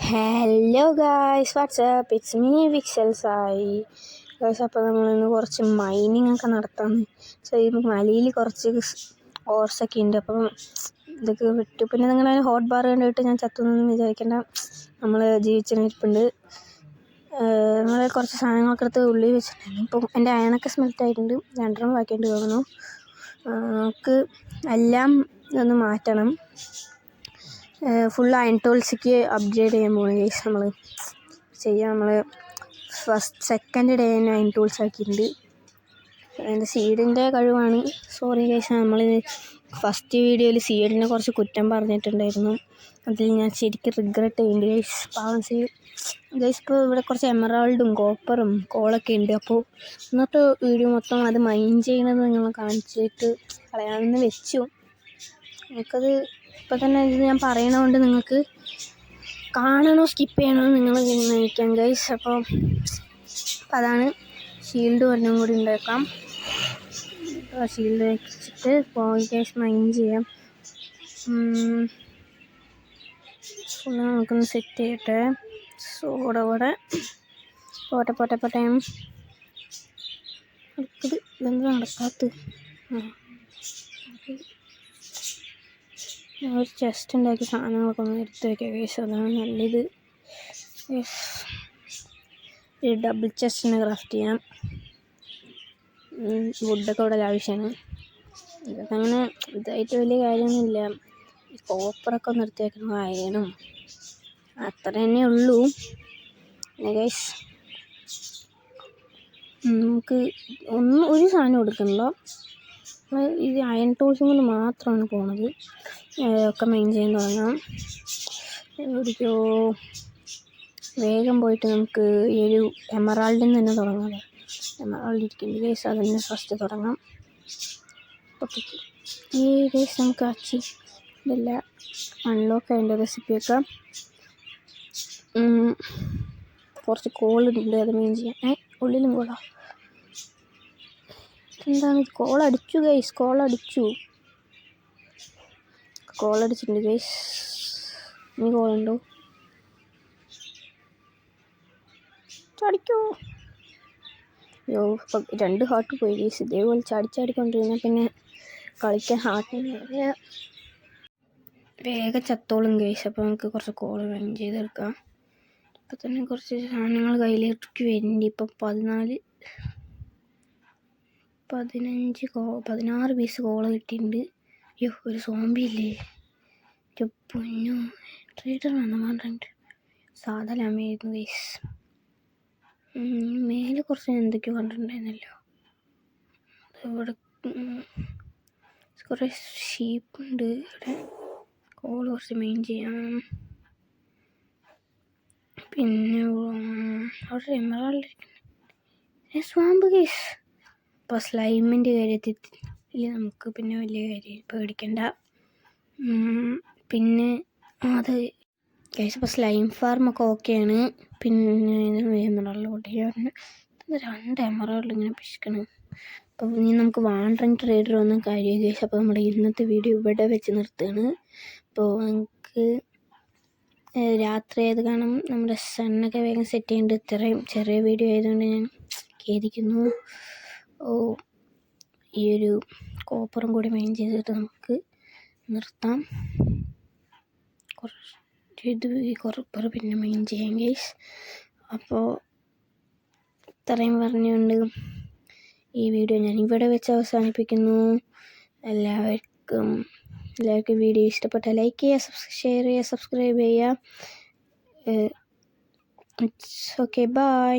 Hello guys, what's up, it's me വിക്സൽ Sai guys. അപ്പോൾ നമ്മളിന്ന് കുറച്ച് മൈനിങ് ഒക്കെ നടത്താമെന്ന് വെച്ചാൽ മലയിൽ കുറച്ച് ഓർസൊക്കെ ഉണ്ട്. അപ്പം ഇതൊക്കെ വിട്ടു. പിന്നെ നിങ്ങളെ ഹോട്ട് ബാർ കണ്ടിട്ട് ഞാൻ ചത്തുന്നൊന്നും വിചാരിക്കേണ്ട, നമ്മൾ ജീവിച്ചിരിപ്പുണ്ട്. നമ്മൾ കുറച്ച് സാധനങ്ങളൊക്കെ എടുത്ത് ഉള്ളിൽ വെച്ചിട്ടുണ്ടായിരുന്നു. ഇപ്പം എൻ്റെ അയണൊക്കെ സ്മെൽറ്റ് ആയിട്ടുണ്ട്. 2 ബാക്കിയിട്ട് തോന്നുന്നു. നമുക്ക് എല്ലാം ഒന്ന് മാറ്റണം. ഫുൾ അയൺ ടൂൾസിക്ക് അപ്ഗ്രേഡ് ചെയ്യാൻ പോകുന്നത് ഗൈസ്. നമ്മൾ സെക്കൻഡ് ഡേ തന്നെ അയൺ ടൂൾസ് ആക്കിയിട്ടുണ്ട്. അതിൻ്റെ സീഡിൻ്റെ കഴിവാണ്. സോറി ഗൈസ്, നമ്മൾ ഫസ്റ്റ് വീഡിയോയിൽ സീഡിനെ കുറച്ച് കുറ്റം പറഞ്ഞിട്ടുണ്ടായിരുന്നു. അതിൽ ഞാൻ ശരിക്കും റിഗ്രറ്റ് ചെയ്യുന്നുണ്ട് ഗൈസ്. പാവം സീഡ് ഗൈസ്. ഇപ്പോൾ ഇവിടെ കുറച്ച് എമറാൾഡും കോപ്പറും കോളൊക്കെ ഉണ്ട്. അപ്പോൾ ഇന്നത്തെ വീഡിയോ മൊത്തം അത് മൈൻ ചെയ്യണത് നിങ്ങൾ കാണിച്ചിട്ട് കളയാമെന്ന് വെച്ചു. എനിക്കത് ഇപ്പം തന്നെ ഇത് ഞാൻ പറയണതുകൊണ്ട് നിങ്ങൾക്ക് കാണണോ സ്കിപ്പ് ചെയ്യണോ നിങ്ങൾ നിർണ്ണയിക്കാം ഗൈസ്. അപ്പോൾ അതാണ്. ഷീൽഡ് ഒരെണ്ണം കൂടി ഉണ്ടാക്കാം. ഷീൽഡ് വെച്ചിട്ട് പോയി ഗൈസ് മൈൻ ചെയ്യാം. ഫുള്ള് നമുക്കൊന്ന് സെറ്റ് ചെയ്യട്ടെ. സോടെ കൂടെ പോട്ടെ ഇതെന്താ നടക്കാത്ത? ഒരു ചെസ്റ്റ് ഉണ്ടാക്കി സാധനങ്ങളൊക്കെ ഒന്ന് എടുത്ത് വയ്ക്കുക ഗൈസ്. അതാണ് നല്ലത്. ഒരു ഡബിൾ ചെസ്റ്റിന് ക്രാഫ്റ്റ് ചെയ്യാം. വുഡൊക്കെ ഇവിടെ ആവശ്യമാണ്. ഇതൊക്കെ അങ്ങനെ ഇതായിട്ട് വലിയ കാര്യമൊന്നുമില്ല. ഈ കോപ്പറൊക്കെ ഒന്ന് എടുത്ത് വയ്ക്കണം. അയണും അത്ര തന്നെ ഉള്ളൂ. ഗൈസ് നമുക്ക് ഒരു സാധനം എടുക്കണല്ലോ. ഇത് അയൺ ടൂൾസും കൊണ്ട് മാത്രമാണ് പോണത്. ഒക്കെ മൈൻ ചെയ്യാൻ തുടങ്ങാം. എവിടേക്കോ വേഗം പോയിട്ട് നമുക്ക് ഈ ഒരു എമറാൾഡിൽ നിന്ന് തന്നെ തുടങ്ങാം. എമറാൾഡ് ഇരിക്കുന്നുണ്ട് ഗൈസ്, അത് തന്നെ ഫസ്റ്റ് തുടങ്ങാം. ഓക്കെ ഈ ഗൈസ് നമുക്ക് അച്ചി ഇതെല്ലാം അൺലോക്ക് അതിൻ്റെ റെസിപ്പിയൊക്കെ. കുറച്ച് കോളുണ്ട്, അത് മൈൻ ചെയ്യാം. ഉള്ളിലും കോളാ. എന്താണ് കോളടിച്ചു ഗൈസ്, കോളടിച്ചിട്ടുണ്ട് ഗൈസ്. ഇനി കോളുണ്ടോ? ചാടിക്കോ. യോ, 2 ഹാർട്ട് പോയി ഗൈസ്. ഇതേപോലെ ചാടിക്കൊണ്ടിരുന്നാൽ പിന്നെ കളിക്കാൻ ഹാർട്ടിന് വേഗം ചത്തോളും ഗൈസ്. അപ്പോൾ നമുക്ക് കുറച്ച് കോള് മൈൻ ചെയ്തെടുക്കാം. ഇപ്പം തന്നെ കുറച്ച് സാധനങ്ങൾ കയ്യിലേക്ക് വരുന്നുണ്ട്. ഇപ്പം 16 പീസ് കോള കിട്ടിയിട്ടുണ്ട്. അയ്യോ, ഒരു സോംബി ഇല്ലേ? പൊന്നു ട്രേഡർ വന്നിട്ടുണ്ട്. സാധാ ലാമയായിരുന്നു ഗൈസ്. മേലെ കുറച്ച് എന്തൊക്കെയോ കണ്ടിട്ടുണ്ടായിരുന്നല്ലോ. ഇവിടെ കുറേ ഷീപ്പുണ്ട്. ഇവിടെ കോള് കുറച്ച് മെയിൻ ചെയ്യാം. പിന്നെ അവിടെ എമറാൾഡ് സ്വാമ്പ് ഗൈസ്. അപ്പോൾ സ്ലൈമിൻ്റെ കാര്യത്തിൽ നമുക്ക് പിന്നെ വലിയ കാര്യം പേടിക്കണ്ട. പിന്നെ അത് ഗൈസ് ഇപ്പോൾ സ്ലൈം ഫാർമൊക്കെ ഓക്കെയാണ്. പിന്നെ എമറാൾഡ് പൊട്ടിക്കാറുണ്ട്. 2 എമറാൾഡ് ഇങ്ങനെ പിശിക്കണം. അപ്പോൾ ഇനി നമുക്ക് വാണ്ടറിങ് ട്രേഡർ വന്ന കാര്യം ഗൈസ്. അപ്പോൾ നമ്മുടെ ഇന്നത്തെ വീഡിയോ ഇവിടെ വെച്ച് നിർത്തുകയാണ്. അപ്പോൾ നമുക്ക് രാത്രി ആയത് കാണും. നമ്മുടെ സണ്ണൊക്കെ വേഗം സെറ്റ് ചെയ്യേണ്ടത്. ഇത്രയും ചെറിയ വീഡിയോ ആയതുകൊണ്ട് ഞാൻ ഖേദിക്കുന്നു. ഈ ഒരു കോപ്പറും കൂടി മൈൻ ചെയ്തിട്ട് നമുക്ക് നിർത്താം. ഈ കോപ്പർ പിന്നെ മൈൻ ചെയ്യാം ഗൈസ്. അപ്പോൾ ഇത്രയും പറഞ്ഞുകൊണ്ട് ഈ വീഡിയോ ഞാൻ ഇവിടെ വെച്ച് അവസാനിപ്പിക്കുന്നു. എല്ലാവർക്കും വീഡിയോ ഇഷ്ടപ്പെട്ട ലൈക്ക് ചെയ്യുക, ഷെയർ ചെയ്യുക, സബ്സ്ക്രൈബ് ചെയ്യുക. Okay, by.